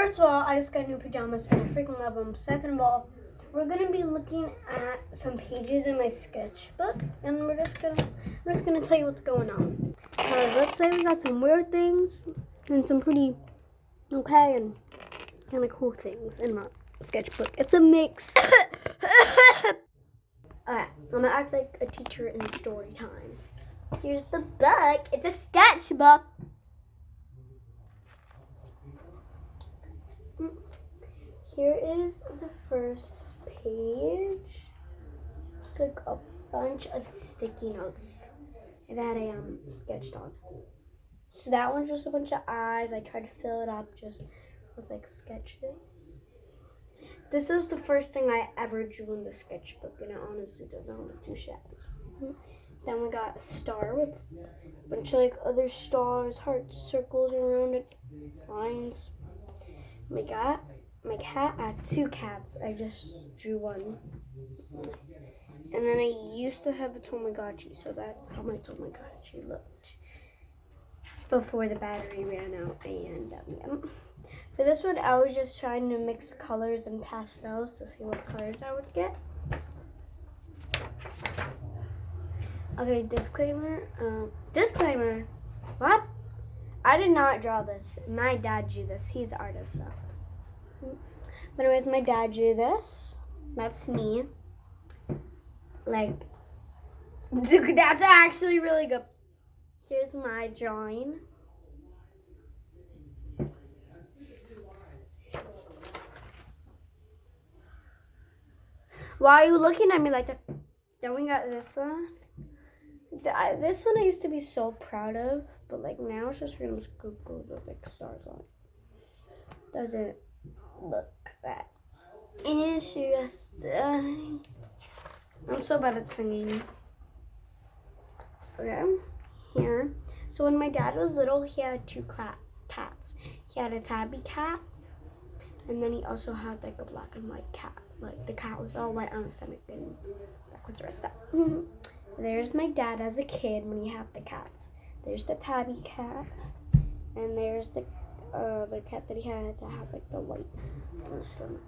first of all, I just got new pajamas and I freaking love them. Second of all, we're gonna be looking at some pages in my sketchbook, and I'm just gonna tell you what's going on. Let's say we got some weird things and some pretty okay and kind of cool things in my sketchbook. It's a mix. Alright, I'm gonna act like a teacher in story time. Here's the book. It's a sketchbook. Here is the first page. It's like a bunch of sticky notes that I sketched on. So that one's just a bunch of eyes. I tried to fill it up just with like sketches. This is the first thing I ever drew in the sketchbook, and it honestly does not look too shabby. Then we got a star with a bunch of like other stars, hearts, circles around it, lines. We got my cat. I have two cats. I just drew one. And then I used to have a Tamagotchi, so that's how my Tamagotchi looked before the battery ran out. And for this one, I was just trying to mix colors and pastels to see what colors I would get. Okay, disclaimer. Disclaimer. What? I did not draw this. My dad drew this. He's an artist, so. But anyways, my dad drew this. That's me. Like, that's actually really good. Here's my drawing. Why are you looking at me like that? Then we got this one. This one I used to be so proud of, but like now it's just random squiggles with like stars on it. Doesn't look that interesting. I'm so bad at singing. Okay, here. So when my dad was little, he had two cats. He had a tabby cat, and then he also had like a black and white cat. Like the cat was all white on his stomach, and that was the rest of it. There's my dad as a kid when he had the cats. There's the tabby cat, and there's the cat that he had that has like the white on his stomach.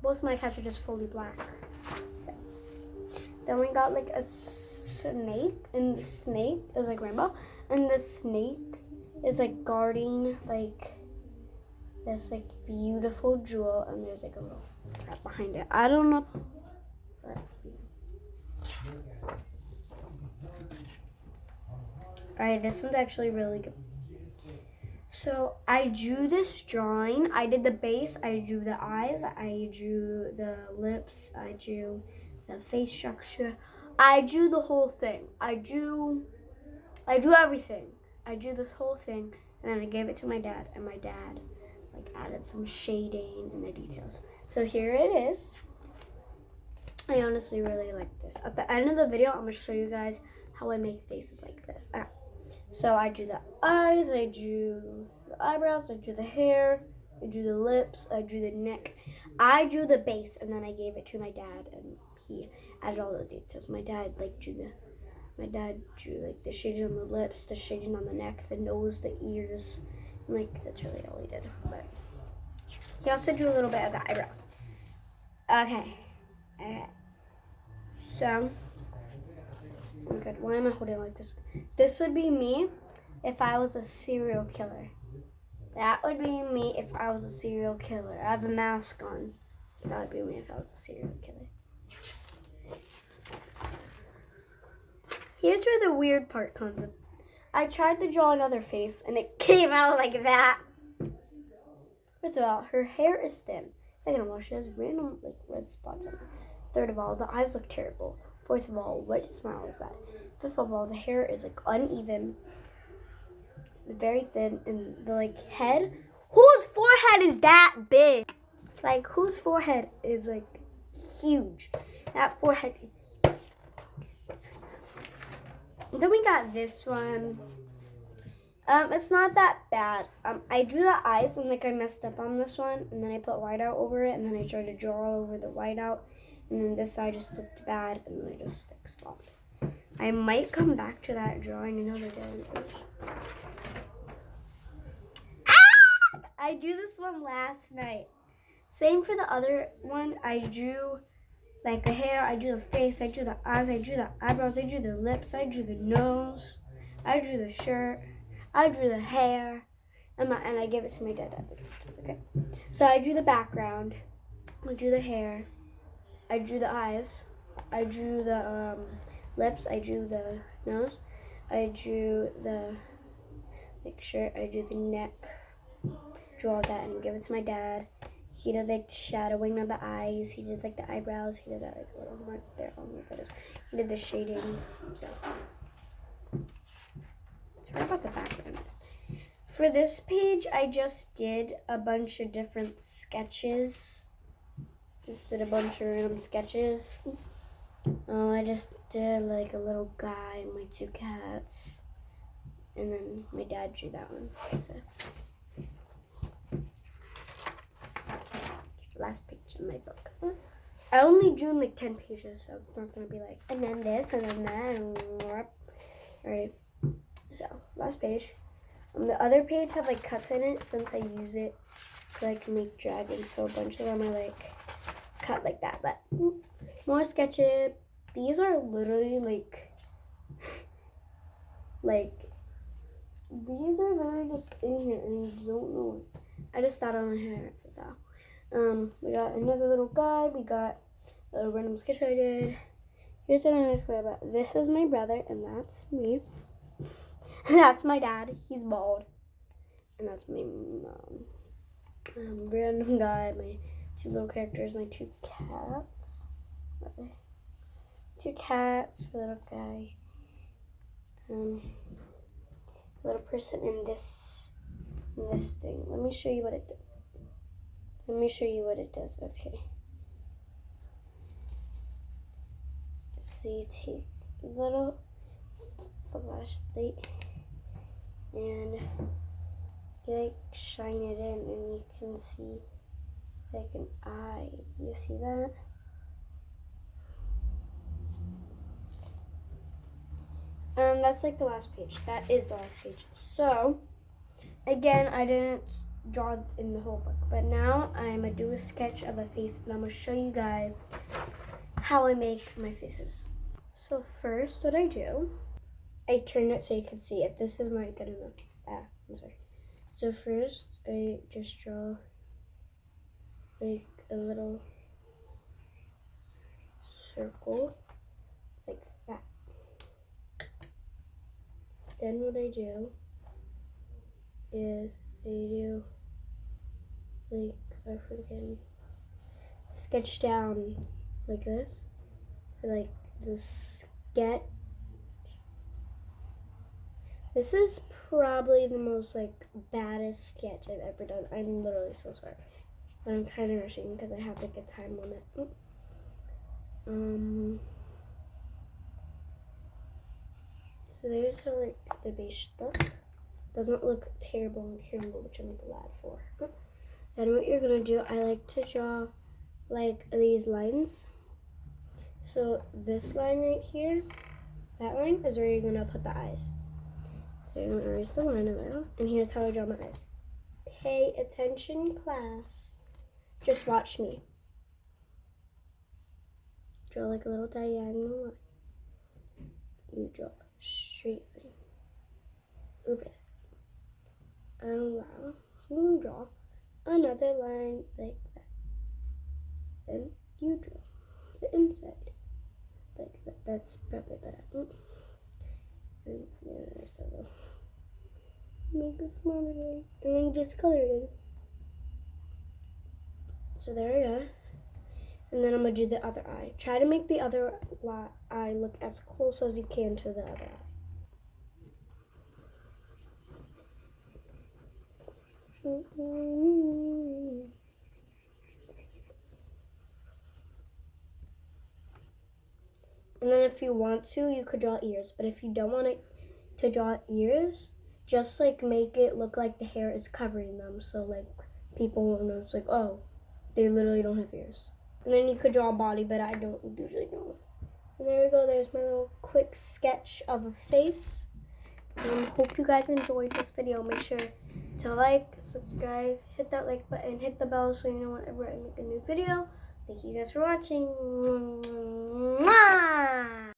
Both my cats are just fully black. So then we got like a snake, and the snake is like rainbow, and the snake is like guarding like this like beautiful jewel, and there's like a little trap behind it. I don't know. Alright, this one's actually really good. So I drew this drawing. I did the base, I drew the eyes, I drew the lips, I drew the face structure. I drew the whole thing. I drew everything. I drew this whole thing, and then I gave it to my dad, and my dad like added some shading in the details. So here it is. I honestly really like this. At the end of the video, I'm gonna show you guys how I make faces like this. So I drew the eyes, I drew the eyebrows, I drew the hair, I drew the lips, I drew the neck. I drew the base, and then I gave it to my dad, and he added all the details. My dad drew like the shading on the lips, the shading on the neck, the nose, the ears, and like that's really all he did. But he also drew a little bit of the eyebrows. Okay. So, oh my god, why am I holding it like this? This would be me if I was a serial killer. That would be me if I was a serial killer. I have a mask on. That would be me if I was a serial killer. Here's where the weird part comes in. I tried to draw another face, and it came out like that. First of all, her hair is thin. Second of all, she has random like red spots on her. Third of all, the eyes look terrible. Fourth of all, what smile is that? Fifth of all, the hair is like uneven, very thin, and the like head. Whose forehead is that big? Like whose forehead is like huge? That forehead is huge. And then we got this one. It's not that bad. I drew the eyes and like I messed up on this one, and then I put whiteout over it, and then I tried to draw over the whiteout, and then this side just looked bad, and then I just like stopped. I might come back to that drawing another day and finish. I I drew this one last night. Same for the other one. I drew like the hair, I drew the face, I drew the eyes, I drew the eyebrows, I drew the lips, I drew the nose, I drew the shirt, I drew the hair, and I gave it to my dad. Okay. So I drew the background, I drew the hair, I drew the eyes, I drew the lips, I drew the nose, I drew the shirt, I drew the neck, drew all that and give it to my dad. He did like the shadowing of the eyes. He did like the eyebrows. He did that like little mark there. I don't know what that is. He did the shading. So sorry about the background. For this page, I just did a bunch of different sketches. Just did a bunch of random sketches. I just did like a little guy and my two cats, and then my dad drew that one. So. Last page of my book. I only drew like 10 pages, so it's not gonna be like, and then this, and then that, and alright. So, last page. The other page have like cuts in it since I use it to like make dragons, so a bunch of them are like cut like that. But more sketches. These are literally these are literally just in here, and you don't know it. I just sat on my hair for so. We got another little guy. We got a random sketch I did. Here's what I'm excited about. This is my brother, and that's me. That's my dad. He's bald. And that's my mom. Random guy. My two little characters. My two cats. Two cats. A little guy. Little person in this thing. Let me show you what it did. Let me show you what it does. Okay. So you take a little flashlight and you like shine it in, and you can see like an eye. Do you see that? That's like the last page. That is the last page. So again, I didn't draw in the whole book, but now I'm gonna do a sketch of a face, and I'm gonna show you guys how I make my faces. So first, what I do, I turn it so you can see if this is not good enough. I'm sorry. So first, I just draw like a little circle like that. Then what I do is I do like I freaking sketch down like this for like the sketch. This is probably the most like baddest sketch I've ever done. I'm literally so sorry, but I'm kind of rushing because I have like a time limit. So there's how like the base should look. Doesn't look terrible on camera, which I'm glad for. Then what you're gonna do, I like to draw like these lines. So this line right here, that line is where you're gonna put the eyes. So you're gonna erase the line in the middle, and here's how I draw my eyes. Pay attention, class. Just watch me. Draw like a little diagonal line. You draw a straight line over that. Now you draw another line like that. Then you draw the inside like that. That's probably better. And so make a smaller line, and then just color it in. So there we go. And then I'm gonna do the other eye. Try to make the other eye look as close as you can to the other eye. And then if you want to, you could draw ears. But if you don't want it to draw ears, just like make it look like the hair is covering them. So like people won't know. It's like, oh, they literally don't have ears. And then you could draw a body, but I don't usually know. And there we go. There's my little quick sketch of a face. Hope you guys enjoyed this video. Make sure to like, subscribe, hit that like button, hit the bell so you know whenever I make a new video. Thank you guys for watching.